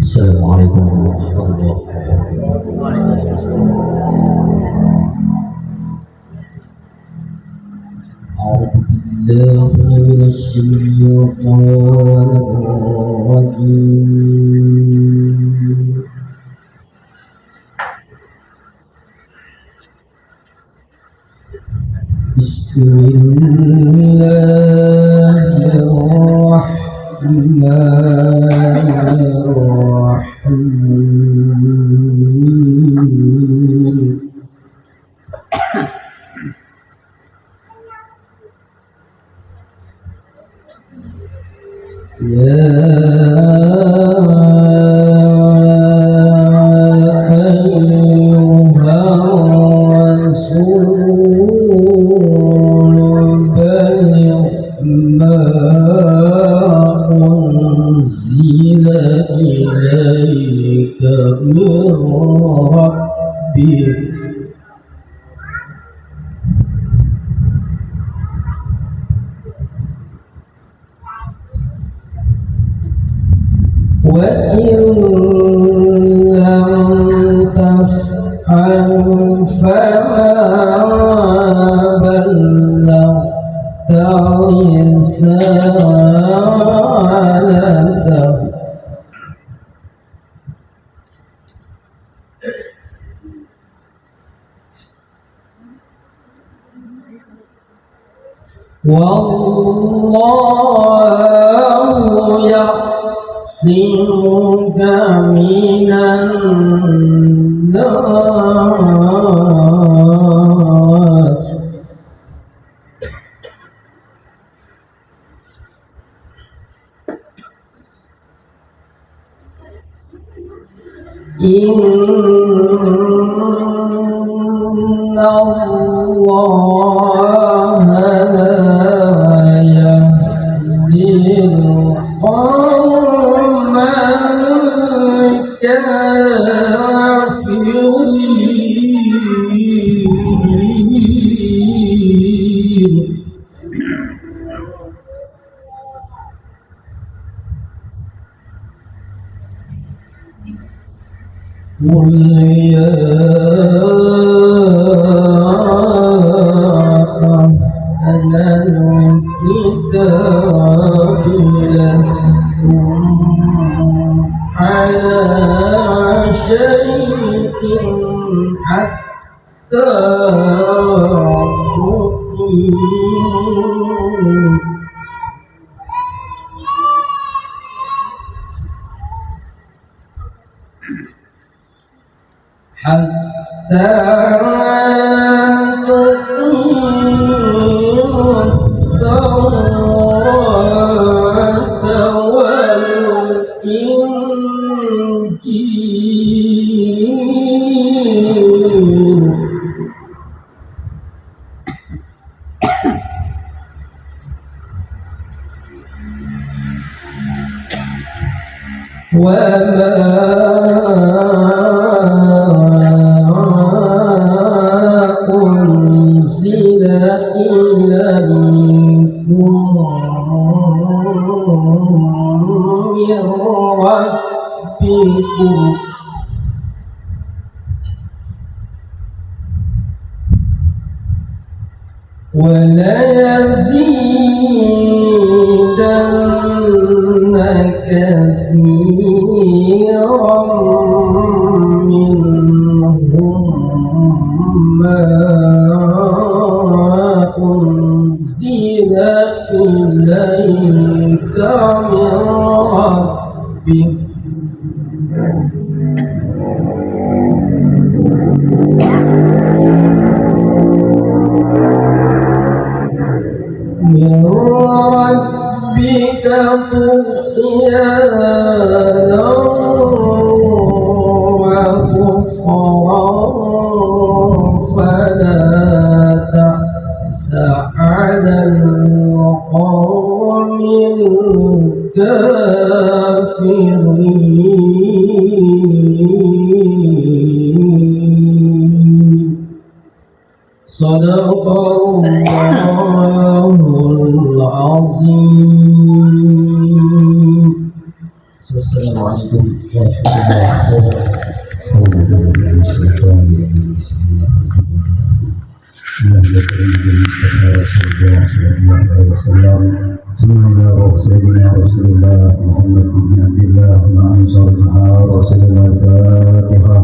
Assalamualaikum warahmatullahi wabarakatuh. أعوذ بالله من الشيطان الرجيم. بسم الله الرحمن الرحيم. يا أيها الرسول بلغ ما أنزل إليك من ربك وإن لم تفعل فما بلغت رسالته والله يعصمك من الناس إن الله لا يهدي القوم الكافرين. قل يا أهل الكتاب لستم على شيء حتى تؤمنوا التوراة والإنجيل وما أنزل إليكم من ربكم وليزيدن كثيرا منهم ما أنزل إليك من ربك طغيانا وكفرا فلا تأس على القوم الكافرين. صدق الله العظيم. wasallam. Bismillah Sayyidina Rasulullah Muhammad bin Abdullah wa anzalna Rasulullah Al-Fatihah.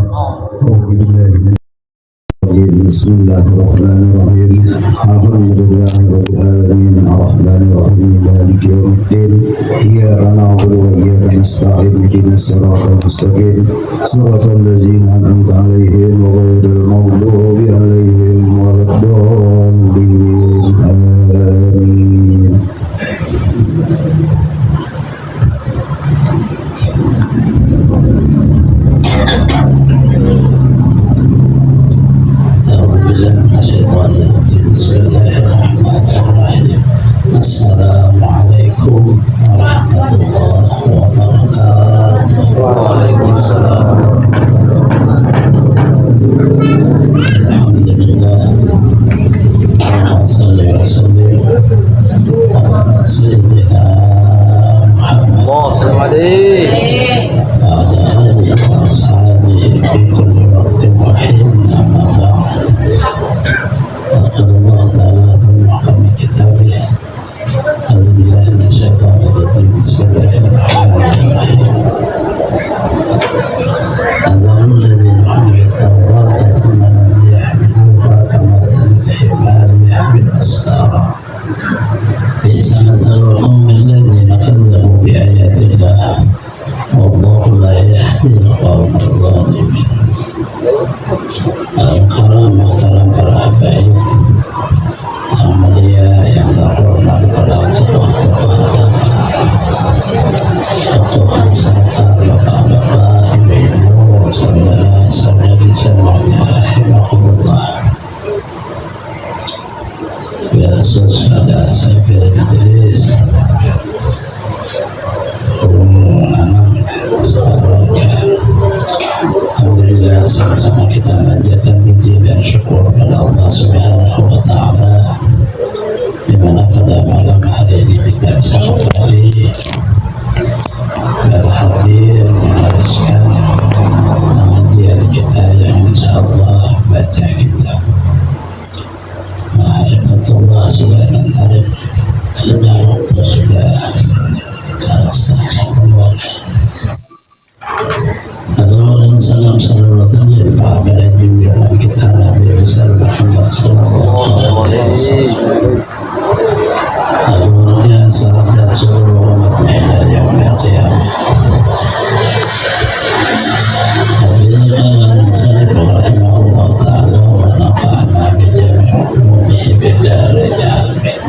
Bismillahirrahmanirrahim. Alhamdulillahirabbil alamin arrahmanir rahim maliki yaumiddin iyyaka na'budu wa iyyaka nasta'in ihdinas siratal mustaqim siratal ladzina an'amta 'alaihim ghairil maghdubi 'alaihim waladdallin amin. Bismillahirrahmanirrahim. Assalamualaikum warahmatullahi wabarakatuh. Waalaikumsalam. Alhamdulillah. Shalli wa sallim ala sayyidina Muhammad wa ala alihi wa ashabihi fi kulli waqtin wa hin. Amma ba'd. قال الله تعالى في محكم كتابه أعوذ بالله من الشيطان الرجيم بسم الله الرحمن الرحيم أذروا الذين حملوا التوراة ثم لم يحملوها كمثل الحمار يحمل أسفارا بئس مثل القوم الذين كذبوا بآيات الله والله لا يهدي القوم الظالمين. Karam para habaib yang mulia, yang terhormat, para tokoh-tokoh agama, tokoh masyarakat, bapak-bapak, ibu-ibu, saudara-saudari semuanya, rahimahumullah. Khusus pada saya pilih majelis anak sekeluarga. Alhamdulillah, sama-sama kita panjatkan puji dan syukur pada Allah Subhanahu wa Ta'ala, di mana pada malam hari ini kita bisa kembali berhadir meneruskan pengajian kita yang insyaallah baca kita Ma'rifatullah sudah mentarif, sudah waktu sudah kita laksanakan. Salawat dan salam salawat berlimpah pada junjungan kita Nabi besar Muhammad sallallahu alaihi wasallam, keluarga, sahabat, seluruh umatnya ila yaumil qiyamah. Wabillahi musallif rahimahullah ta'ala wa nafa'ana bi jami' umumihi fid dharain amin.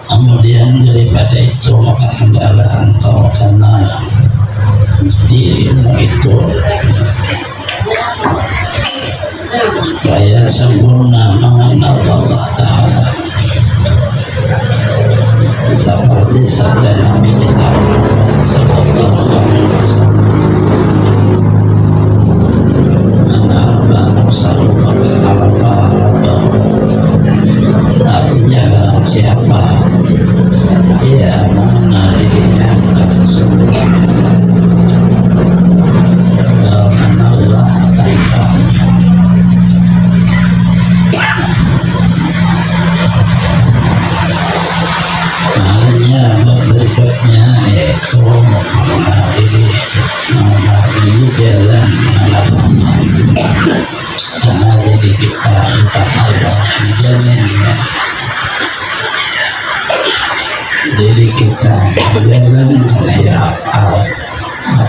Kemudian daripada itu maka hendaklah engkau kenal dirimu itu supaya sempurna mengenal Allah Ta'ala, seperti sabda Nabi kita Muhammad sallallahu alaihi wasallam, "Ana nafsahu faqad arafa rabbahu." Artinya barang siapa dia mengenal dirinya maka sesungguhnya terkenallah akan kaumnya. Maknanya berikutnya yaitu mengenal diri jalan mengenal Allah, karena diri kita bukan Allah menjaminnya. Diri kita jalan mengenai apa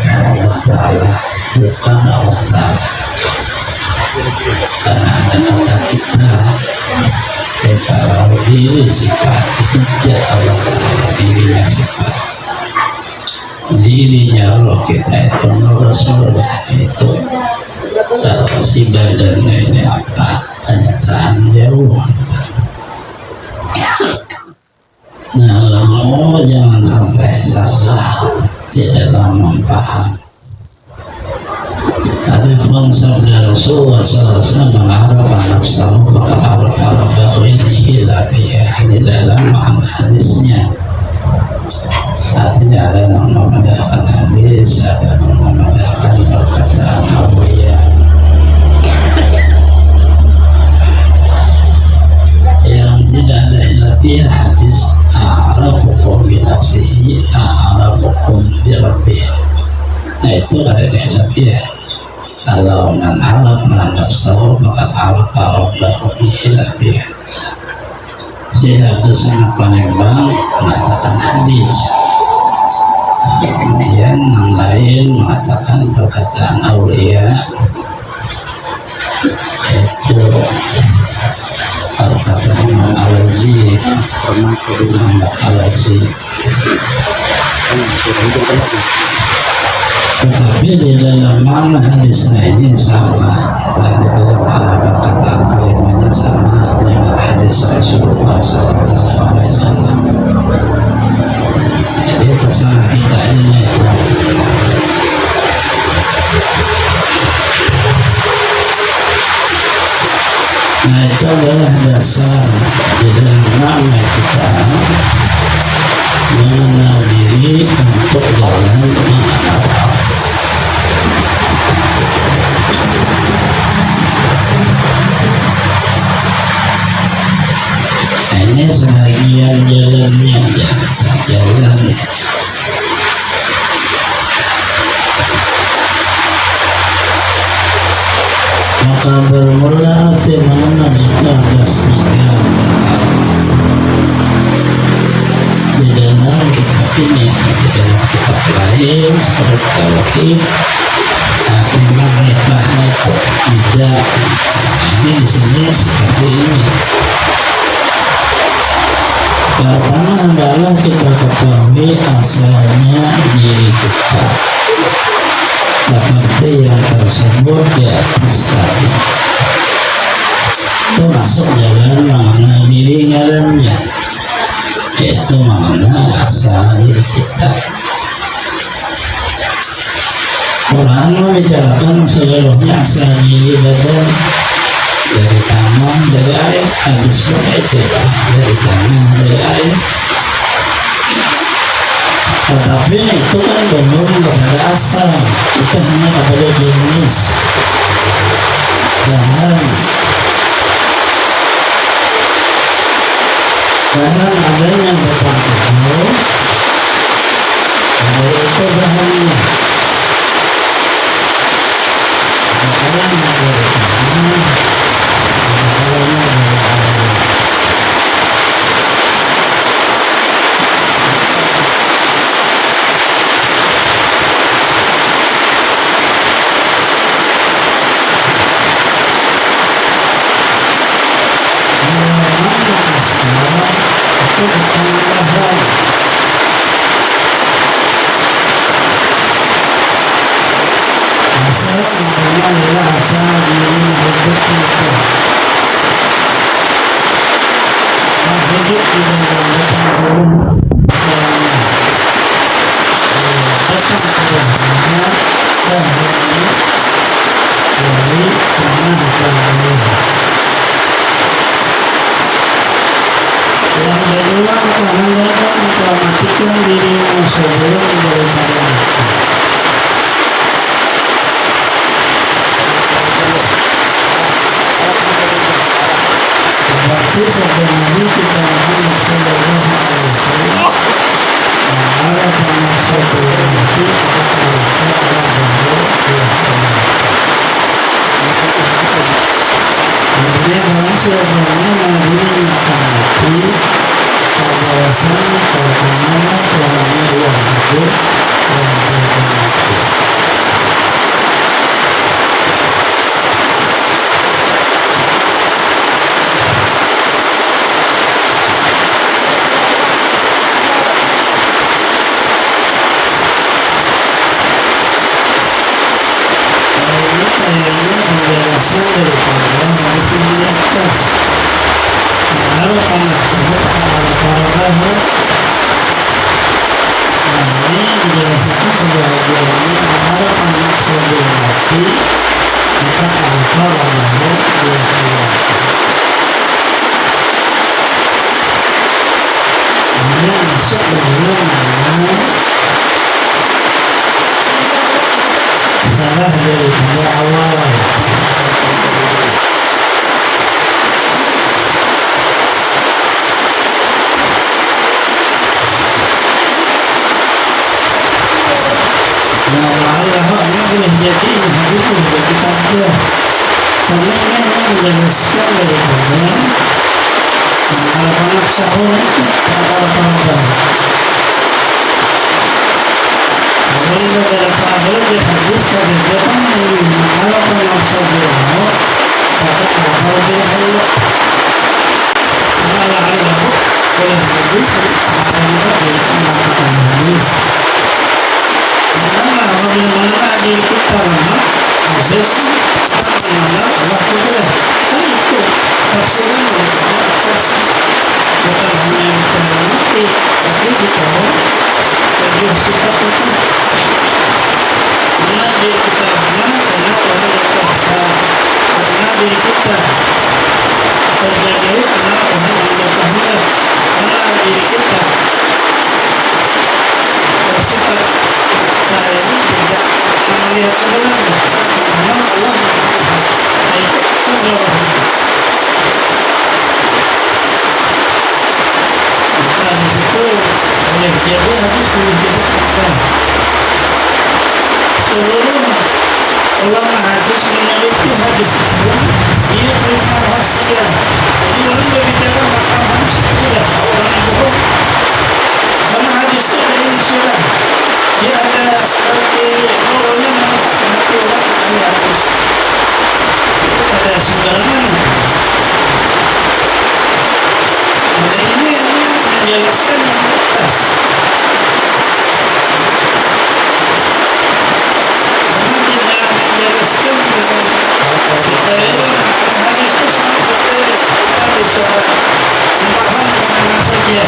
Allah Ta'ala, bukan Allah Ta'ala. Karena ada kata kita kalau diri sifat itu tidak Allah Ta'ala, dirinya sifat, dirinya roh kita itu Rasulullah itu. Kalau si badannya ini apa, hanya tahan jauh. Nah, jangan sampai salah di dalam memahami. Adapun sabda Rasulullah SAW mengarahkan nafsahu faqad arafa rabbahu, ini hilafiyah di dalam makna hadisnya. Artinya ada yang membedakan hadis, ada yang membedakan perkataan Nabi. itu ada lebih ya. Kalau man araf nafsahu maka araf rabbahu lebih. Dia itu sangat Palembang mengatakan hadis. Kemudian yang lain mengatakan perkataan aulia itu kata Imam Al-Azi Muhammad Al-Azi. Tetapi di dalam makna hadisnya ini sama, dan di dalam makna perkataan kalimatnya sama dengan hadis Rasulullah SAW. Jadi terserah kita ini itu. Nah itu adalah dasar di dalam makna kita mengenal diri untuk jalan mengenal Allah. Ini sebagian jalannya, jalan maka bermula arti mengenal itu atas 3 perkara di dalam kitab ini. Di dalam kitab lain seperti tauhid arti makrifahnya itu tidak. Ini di sini seperti ini. Pertama adalah kita ketahui asalnya diri kita seperti yang tersebut di atas tadi. Itu masuk jalan mengenal diri dalamnya, yaitu mengenal asal diri kita. Quran membicarakan seluruhnya asal diri badan, dari tanah, dari air. Hadis pun itu dari tanah, dari air. Tetapi itu kan belum kepada asal, itu hanya kepada jenis bahan. Bahan ada yang berpengaruh, ada itu bahannya. Ada yang dari tanah, ada yang dari air. Itu bukan bahan. Asal namanya adalah asal diri hidup kita. Hidup di dalam asalnya. Datang keluarnya dari tanah tanah. Yang kedua, hendaklah engkau matikan dirimu sebelum daripada mati. Berarti sabda Nabi kita Muhammad sallallahu alaihi wasallam mengarah pada suatu mati kemudian barang siapanya Nabi akan mati bahwasanya karena selama dia hidup dan dia mati. Ini kayaknya penjelasan daripada manusia di atas. Kalau anak sebut para ini dijelaskan kebahagiaannya mengarah anak sebelum mati maka al-farahu dia kemudian masuk ke dalam nama salah daripada awal. Nah, Allah menjelaskan daripada harapan nafsahun itu harapan Namun beberapa di hadis kebijakan yang harapan nafsahun kata harapan bihayu malah Allah oleh hadis harapan mengatakan hadis karena apabila diri kita lemah azas mana Allah Ta'ala kan itu tafsiran daripada atas bukan hanya kita mengerti tapi kita lebih sifat itu karena diri kita lemah karena Tuhan yang kuasa karena diri kita terjadi karena Tuhan yang berkehendak karena diri kita bersifat kita ini tidak melihat sebenarnya karena Allah itu sebenarnya maka disitu oleh jadi hadis menunjukkan seluruh ulama hadis meneliti hadis itu dia punya rahasia jadi orang berbicara maka hadis itu sudah tahu orang yang bohong karena hadis itu ada insyirah dia ada seperti nurulnya menutup hati orang ahli hadis itu ada sumbernya ada ini menjelaskan yang atas karena tidak menjelaskan kita hadis itu sangat detail kita bisa memaham kemana saja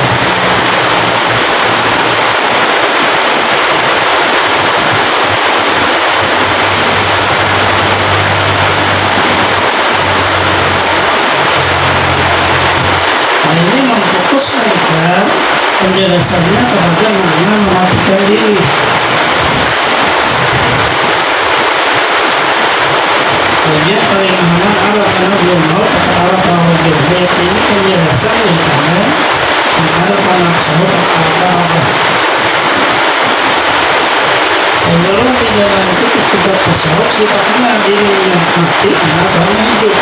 ini memfokuskan kita penjelasannya kepada makna mematikan diri. Kemudian paling Muhammad Arab karena belum mau kata Arab bahwa hayat ini penjelasan daripada Arab nafsu kata Arab. Sebelum di dalam itu kita tasawuf sifatnya dirinya mati karena Tuhan hidup.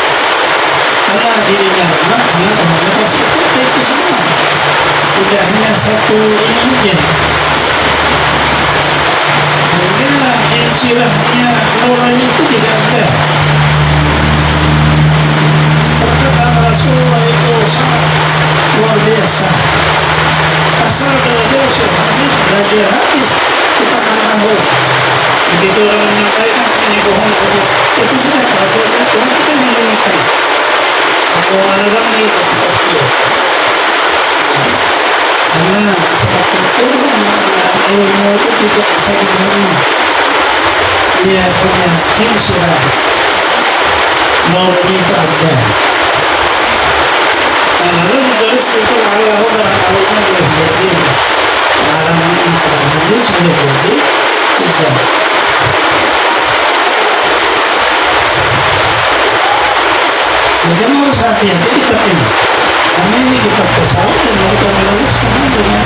Karena dirinya lemah, karena Tuhannya pasti itu semua. Tidak hanya satu ini saja. Sehingga insyirahnya nurani itu tidak ada. Perkataan Rasulullah itu sangat luar biasa. Asal belajar usul hadis, belajar hadis, kita akan tahu. Begitu orang menyampaikan ini bohong saja, itu sudah tahu. Tuhan kita mengingatkan. Orang itu seperti karena seperti itu ilmu itu tidak bisa dibeli dia punya insyirah nurani itu ada dan lalu ditulis itu Allah barangkalinya boleh jadi larangan mengatakan hadis boleh jadi tidak jangan harus hati-hati kitab ini karena ini kitab tasawuf dan kita menulis karena dengan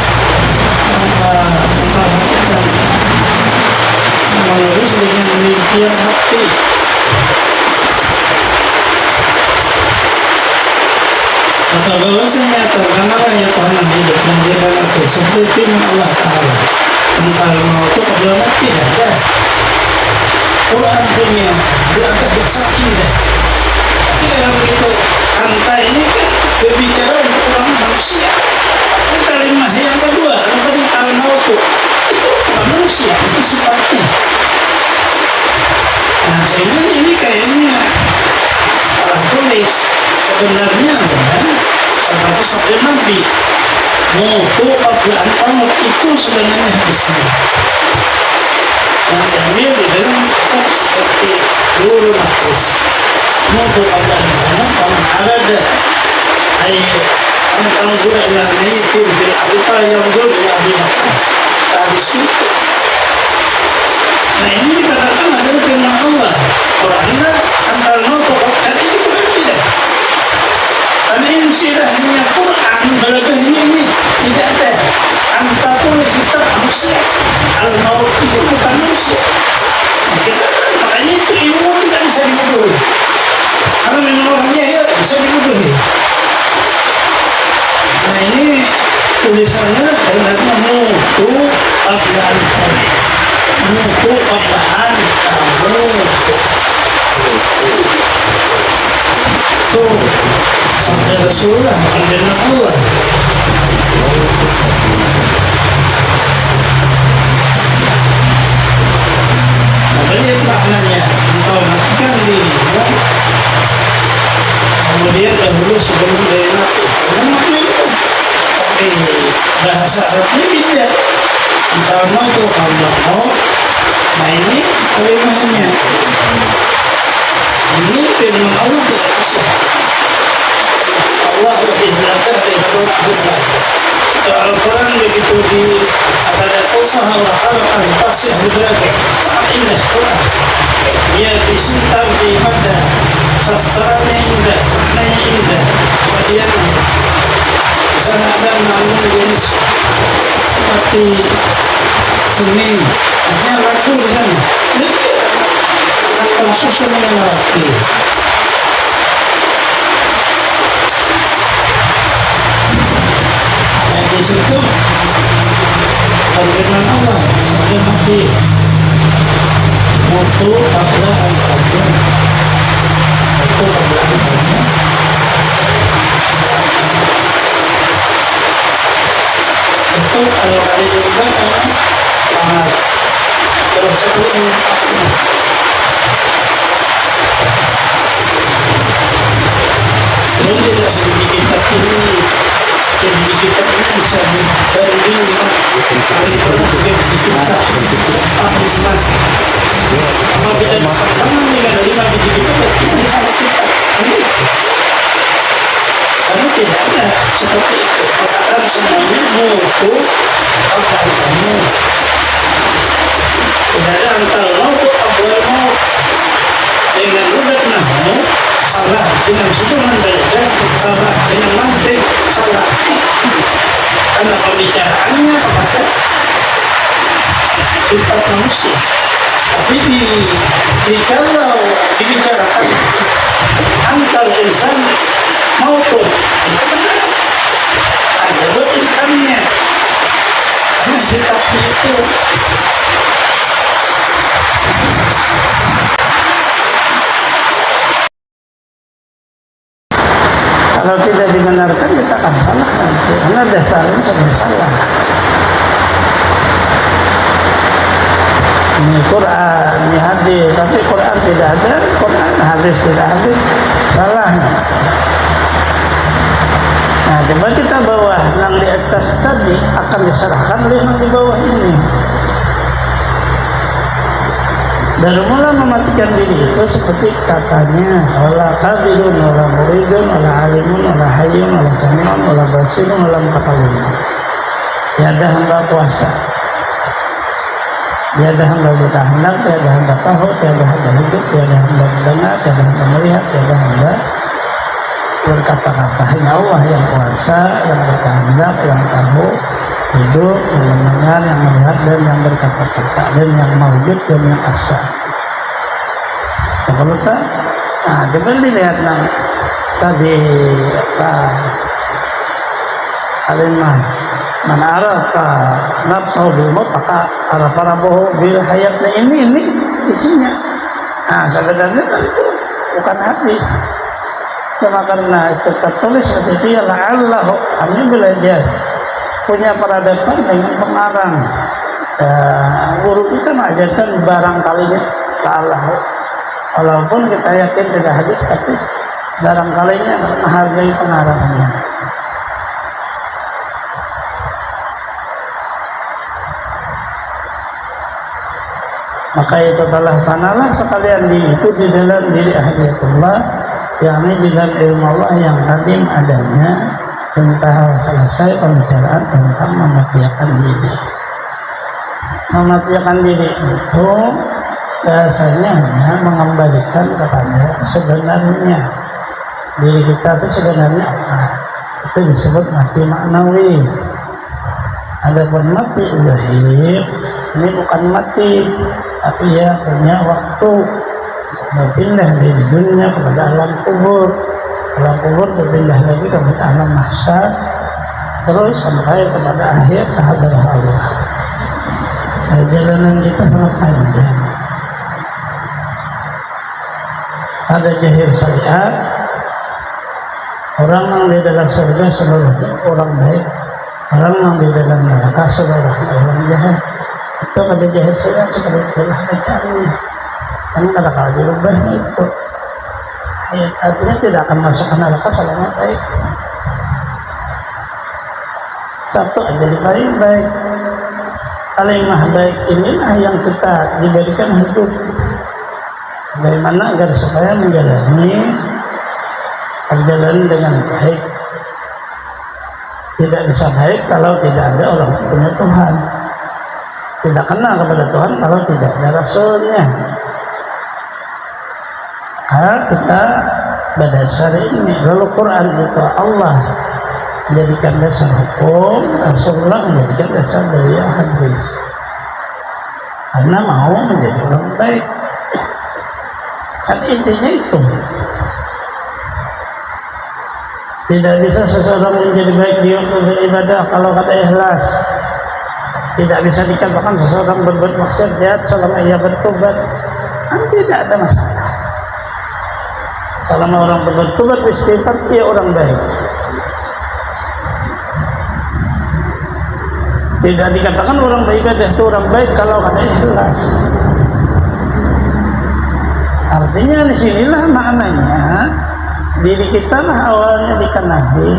memperhatikan menulis dengan rincian hati kata bahwasanya terkenallah ya Tuhan yang hidup dan jaga mati seperti firman Allah Ta'ala tentang maut itu kebenaran tidak ada Quran punya ada sangat indah. Tapi kalau begitu anta ini kan berbicara untuk orang manusia. Ini kalimat yang kedua, yang tadi al-maut itu manusia, itu sifatnya. Nah, sehingga ini kayaknya salah tulis. Sebenarnya seperti sabda Nabi, mautu qabla al-maut itu sebenarnya hadisnya. Yang diambil di dalam kitab seperti Nurul Hadis. Mautu qabla al-maut faman arada ayat an tanzura ila mayyitin fil ardi yanzur ila Abi Bakar. Hadis itu. Nah ini dikatakan adalah firman Allah. Qur'annya antal maut kan ini bukan tidak. Karena insyirahnya Quran balagahnya ini tidak ada. Anta tulis kitab manusia. Al-maut itu bukan manusia. Nah, kita makanya itu ilmu tidak bisa dibodohi. Karena memang orang tulisannya kalimatnya mutu qabla antara mutu qabla antamu tuh sampai Rasulullah bukan dengan Allah. Lihat maknanya, engkau matikan dirimu kemudian dahulu sebelum dari mati. Karena maknanya itu, tapi bahasa Arabnya beda. Antara mau itu kalau mau, nah ini kalimahnya. Ini firman Allah tidak bisa. Allah lebih belakang daripada Allah. Al-Quran begitu di ada usaha orang Arab pasti ahli belakang sangat indah Quran. Dia disintar di mada sastranya indah, maknanya indah. Kemudian di sana ada namun jenis seperti seni, hanya lagu di sana. Jadi akan tersusun dengan rapi. Di situ firman Allah sampai mati mutu qabla antamu mutu qabla antamu itu kalau kali juga sangat terus sebelum belum tidak sedikit kitab ini jadi kita bisa berbanding dengan hari pertama kita Islam. Apabila pertama dengan 5 biji kita cuma sama kita. Karena tidak ada seperti itu. Perkataan semuanya mutu apa kamu. Tidak ada antara mau atau abal mau. Dengan mudah nahmu salah, dengan susunan belajar salah, dengan mantik salah. Karena pembicaraannya kepada sifat manusia. Tapi kalau dibicarakan antar insan maupun itu benar. Ada berinsannya. Karena sifatnya itu kalau tidak dibenarkan kita akan salah nanti. Karena dasarnya sudah salah. Ini Quran, ini hadis, tapi Quran tidak ada, Quran hadis tidak ada, salah. Nah, coba kita bawah yang di atas tadi akan diserahkan oleh yang di bawah ini. Dari mula mematikan diri itu seperti katanya wala qabilun wala muridun wala alimun wala hayyun wala sami'un wala basirun wala mutakallimun. Tiada hamba kuasa, tiada hamba berkehendak, tiada hamba tahu, tiada hamba hidup, tiada hamba mendengar, tiada hamba melihat, tiada hamba berkata-kata. Hanya Allah yang kuasa, yang berkehendak, yang tahu, hidup, yang mendengar, yang melihat, dan yang berkata-kata, dan yang mawujud, dan yang asa. Kalau tak, nah, coba dilihat nang tadi kalimah man arafa nafsahu bil maut maka arafa rabbahu bil hayatnya ini isinya. Nah, sebenarnya kan itu bukan hadis. Cuma karena itu tertulis seperti itu ya la'allahu kami belajar punya peradaban dengan pengarang. Guru kita mengajarkan barangkalinya la'allahu. Walaupun kita yakin tidak hadis, tapi barangkalinya menghargai pengarangnya. Maka itu telah tanalah sekalian itu di dalam diri ahliyatullah, yakni di dalam ilmu Allah yang kadim adanya, tentang selesai pembicaraan tentang mematikan diri. Mematikan diri itu biasanya hanya mengembalikan kepada sebenarnya diri kita itu sebenarnya apa? Itu disebut mati maknawi. Adapun mati zahir ini bukan mati, tapi ya punya waktu berpindah dari dunia kepada alam kubur. Alam kubur berpindah lagi kepada alam mahsyar, terus sampai kepada akhir hadrah Allah. Perjalanan kita sangat panjang. Ada jahir syariat, orang yang di dalam surga seluruhnya orang baik, orang yang di dalam neraka seluruhnya orang jahat. Itu pada jahir syariat seperti itulah bacaannya. Karena kadang-kadang dirubah itu. Artinya tidak akan masuk ke neraka selama baik. Satu aja baik-baik. Kalimah baik inilah yang kita diberikan hidup. Bagaimana agar supaya menjalani perjalanan dengan baik. Tidak bisa baik kalau tidak ada orang punya Tuhan. Tidak kenal kepada Tuhan kalau tidak ada Rasulnya. Kita berdasar ini. Lalu Quran itu Allah menjadikan dasar hukum, Rasulullah menjadikan dasar dari hadis. Karena mau menjadi orang baik. Kan intinya itu. Tidak bisa seseorang menjadi baik di waktu beribadah kalau kata ikhlas. Tidak bisa dikatakan seseorang berbuat maksiat jahat selama ia bertobat. Kan tidak ada masalah. Selama orang bertobat istighfar, dia orang baik. Tidak dikatakan orang beribadah itu orang baik kalau kata ikhlas. Artinya disinilah maknanya diri kita lah awalnya dikenali.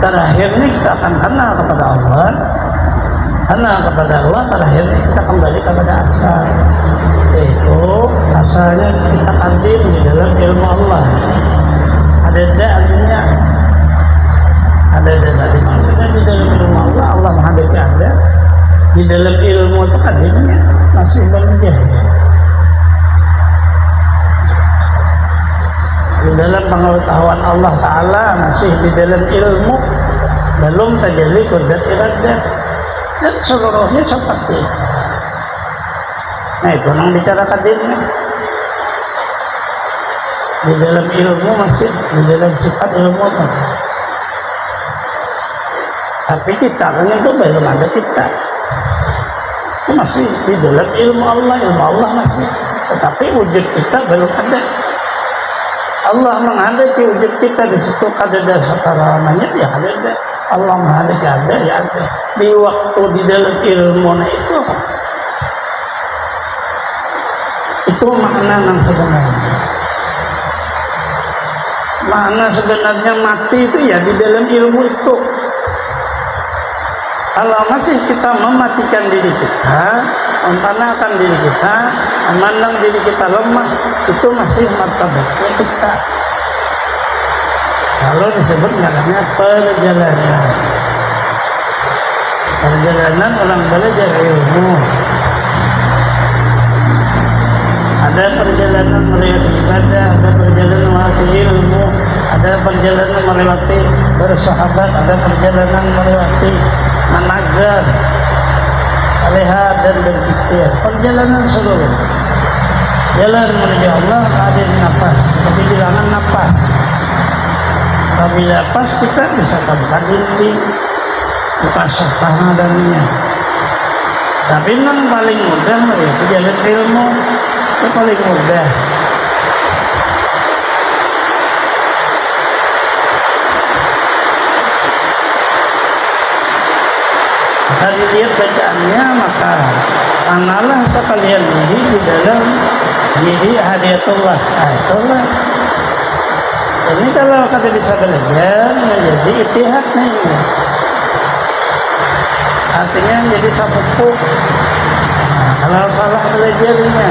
Terakhirnya kita akan kenal kepada Allah. Kenal kepada Allah, terakhirnya kita kembali kepada asal. Yaitu asalnya kita hadir di dalam ilmu Allah. Ada artinya ada maksudnya di dalam ilmu Allah. Allah menghadapi Anda di dalam ilmu itu hadirnya masih berjaya. Di dalam pengetahuan Allah Ta'ala masih di dalam ilmu, belum terjadi kudrat iradah, dan seluruhnya seperti itu. Nah itu yang bicara hadirnya di dalam ilmu, masih di dalam sifat ilmu itu. Tapi kita kan itu belum ada kita. Itu masih di dalam ilmu Allah masih. Tetapi wujud kita belum ada. Allah menghadapi wujud kita di situ ada sekarangnya ya ada. Allah menghadapi ada ya ada. Di waktu di dalam ilmu itu makna yang sebenarnya. Makna sebenarnya mati itu ya di dalam ilmu itu. Kalau masih kita mematikan diri kita, mempanahkan diri kita, memandang diri kita lemah, itu masih martabatnya kita. Kalau disebut namanya perjalanan. Perjalanan orang belajar ilmu. Ada perjalanan melewati ibadah, ada perjalanan melewati ilmu, ada perjalanan melewati bersahabat, ada perjalanan melewati menazar, lihat dan berpikir. Perjalanan seluruh jalan menuju Allah ada di nafas, tapi bilangan nafas. Tapi nafas kita bisa tambah dinding, buka syafah dan niat. Tapi yang paling mudah yaitu jalan ilmu, itu paling mudah. Maka dilihat bacaannya, maka analah sekalian ini di dalam diri hadiyatullah. Itulah. Ini kalau kata bisa belajar menjadi itihadnya ini. Artinya menjadi sapuku. Nah, kalau salah belajarnya,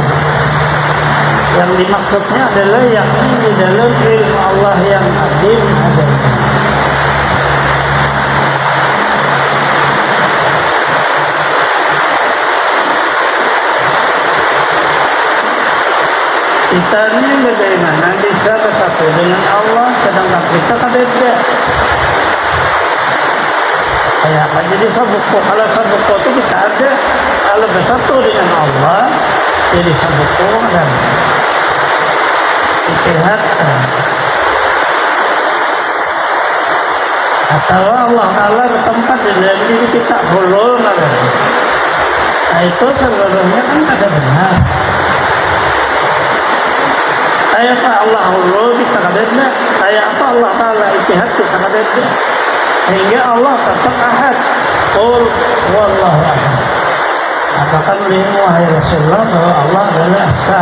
yang dimaksudnya adalah yang di dalam ilmu Allah yang hadir ada. Kita ini bagaimana bisa bersatu dengan Allah sedangkan kita beda. Kayak apa jadi sabuku? Kalau sabuku itu kita ada, kalau bersatu dengan Allah jadi sabuku dan itihad. atau Allah Ta'ala bertempat di dalam diri kita hulul. Nah itu seluruhnya kan ada benar. Kayak apa Allah hulul kita kadang-kadang, kayak apa Allah Ta'ala ittihad kita kadang-kadang, hingga Allah tetap ahad. Qul wallahu ahad. Katakan beliau wahai Rasulullah bahwa Allah adalah asa.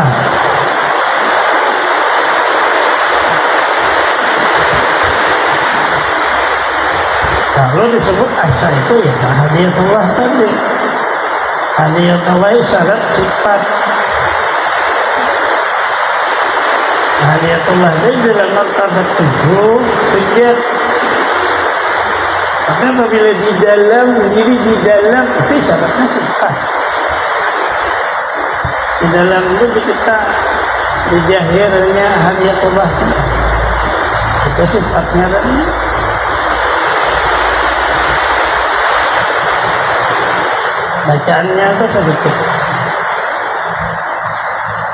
Kalau disebut asa itu ya hadiyatullah tadi. Hadiyatullah syarat sifat. Hadiyatullah itu dalam martabat 7. Tapi apabila di dalam diri di dalam itu syaratnya sifat. Di dalam itu kita di jahirnya hadiyatullah itu sifatnya tadi. Bacaannya itu sedikit.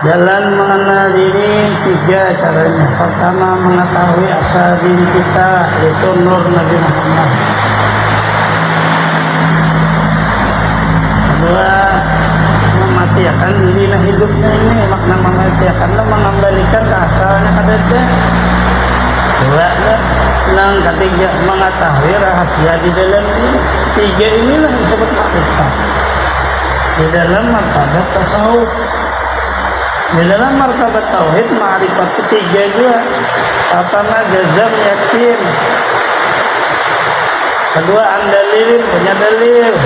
Jalan mengenal diri 3 caranya. Pertama, mengetahui asal diri kita, yaitu nur Nabi Muhammad. Kedua, mematikan diri hidupnya ini. Makna mematikan itu mengembalikan ke asalnya kadang-kadang. Dua, ketiga, mengetahui rahasia di dalam diri. 3 inilah disebut makrifat. Di dalam martabat tasawuf, di dalam martabat tauhid, ma'rifat ketiga juga. Pertama, jazam yakin. Kedua, andalilin, punya dalil.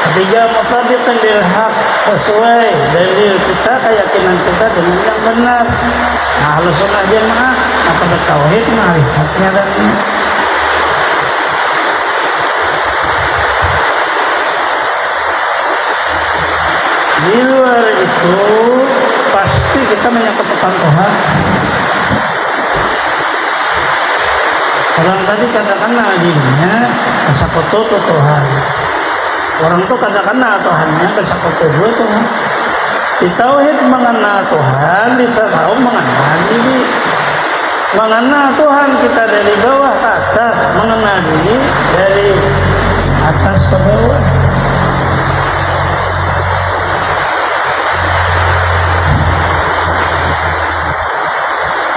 Ketiga, mutabiqan lil haq, sesuai dalil kita, keyakinan kita dengan yang benar. Nah, Ahlus Sunnah Jamaah martabat tauhid, ma'rifatnya dan di luar itu pasti kita menyekutukan Tuhan. Orang tadi katakanlah dirinya bersekutu ke Tuhan. Orang itu katakanlah Tuhannya bersekutu ke Tuhan. Di tauhid mengenal Tuhan, di tasawuf mengenal diri. Mengenal Tuhan kita dari bawah ke atas, mengenal diri dari atas ke bawah.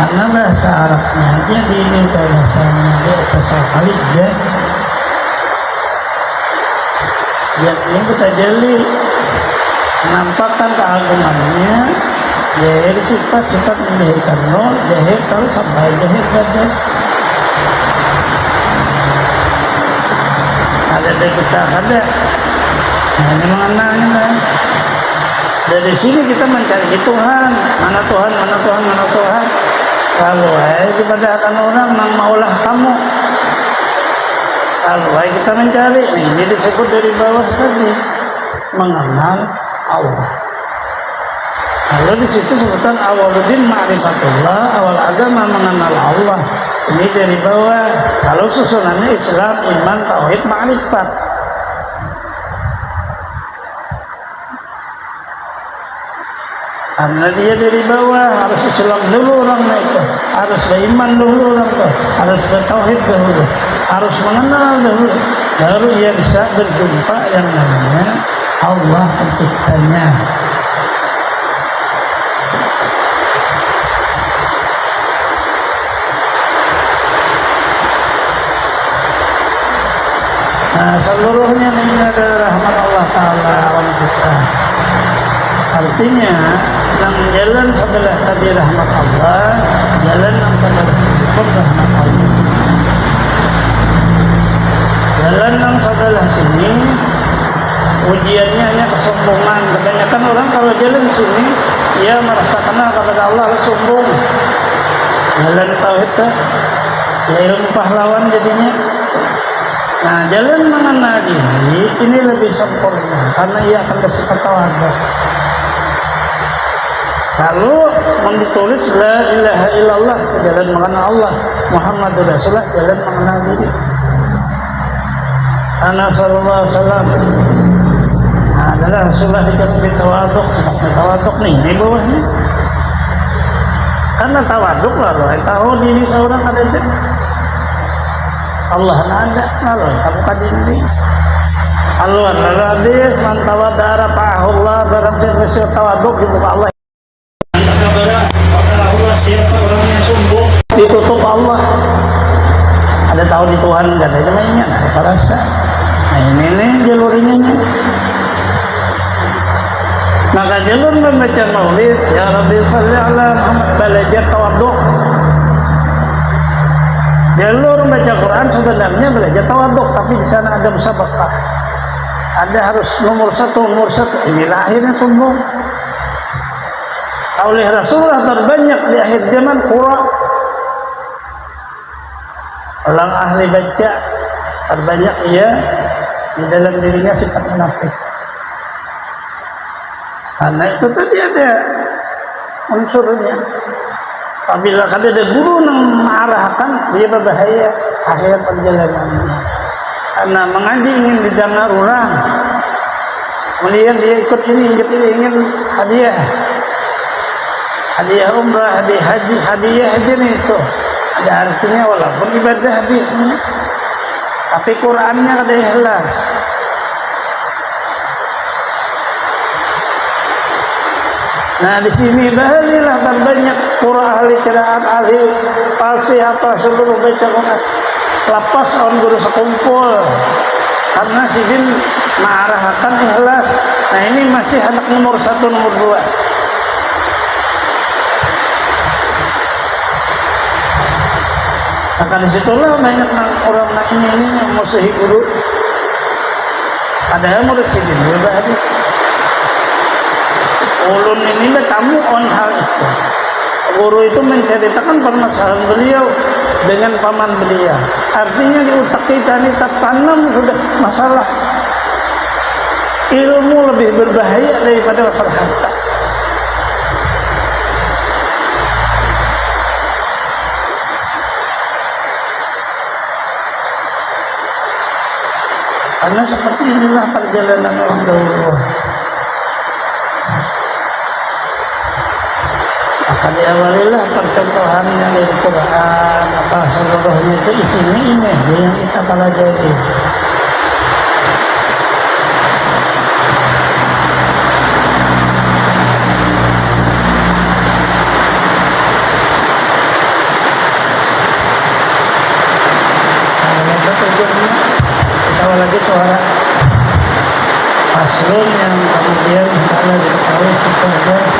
Karena bahasa Arabnya aja diri bahasanya dia tasawuf ya. Yakni kita jeli menampakkan keagungannya, jahir sifat-sifat menjahirkan nol, jahir kalau sampai jahir ada. Ada dari kita ada. Nah ini mengenalnya. Dari sini kita mencari Tuhan, mana Tuhan, mana Tuhan, mana Tuhan. Kalau kepada orang yang maulah kamu. Kalau kita mencari, ini disebut dari bawah tadi, mengenal Allah. Lalu di situ sebutan awaludin ma'rifatullah, awal agama mengenal Allah. Ini dari bawah. Kalau susunannya Islam, iman, tauhid, ma'rifat. Karena dia dari bawah, harus Islam dulu orang itu, harus beriman dulu orang itu, harus bertauhid dulu, harus mengenal dulu, baru ia bisa berjumpa yang namanya Allah penciptanya. Nah, seluruhnya ini adalah rahmat Allah Ta'ala alam kita. Artinya, yang jalan sebelah tadi rahmat Allah, jalan yang sebelah sini pun rahmat Allah. Jalan yang sebelah sini, ujiannya hanya kesombongan. Kebanyakan orang kalau jalan sini, ia merasakan kepada Allah sombong. Jalan tauhid kan, ya ilmu pahlawan jadinya. Nah, jalan mengenal diri ini lebih sempurna karena ia akan bersifat tawadhu. Lalu ditulis la ilaha illallah, jalan mengenal Allah, Muhammadur Rasulullah, jalan mengenal diri. Ana sallallahu alaihi wasallam adalah Rasulullah dikatakan tawaduk, sebabnya tawaduk nih di bawahnya. Karena tawaduk lalu tahu diri seorang ada. Allah nada nalon kamu kadinding alwan hadis man tawadara fa'ahullah barang siapa tawaduk di muka Allah Anda kabara maka Allah siapa orang yang sombong ditutup Allah. Ada tahu di Tuhan kan itu mainnya ada rasa. Nah ini nih jalur ininya. Maka jalur membaca maulid ya Rabbi salli ala Muhammad belajar tawaduk. Jalur membaca Quran sebenarnya belajar tawaduk, tapi di sana ada musabaqah. Ada harus nomor satu. Inilah akhirnya sombong. Oleh Rasulullah terbanyak di akhir zaman qura. Orang ahli baca terbanyak ia di dalam dirinya sifat munafik. Karena itu tadi ada unsurnya. Apabila ada guru yang mengarahkan, dia berbahaya akhir perjalanannya. Karena mengaji ingin didengar orang, kemudian dia ikut ini ingin hadiah umrah, hadiah haji, hadiah haji itu ada artinya walaupun ibadah hadiahnya, tapi Qurannya ada ikhlas. Nah di sini bahalilah terbanyak Quran ahli qiraat, ahli fasih apa seluruh baca Quran lepas on guru sekumpul karena sidin mengarahkan ikhlas. Nah ini masih anak nomor 1 nomor 2. Maka disitulah banyak orang ini yang musuhi guru. Ada yang murid sidin juga hadis. Ulun ini tamu on hal itu. Guru itu menceritakan permasalahan beliau dengan paman beliau. Artinya di otak kita ini tertanam sudah masalah ilmu lebih berbahaya daripada masalah harta. Karena seperti inilah perjalanan orang dahulu. Maka diawalilah percontohannya dari Quran, apa seluruhnya itu isinya ini yang kita pelajari. Nah, tujuannya kita lagi suara paslon yang kemudian kalau diketahui sebagai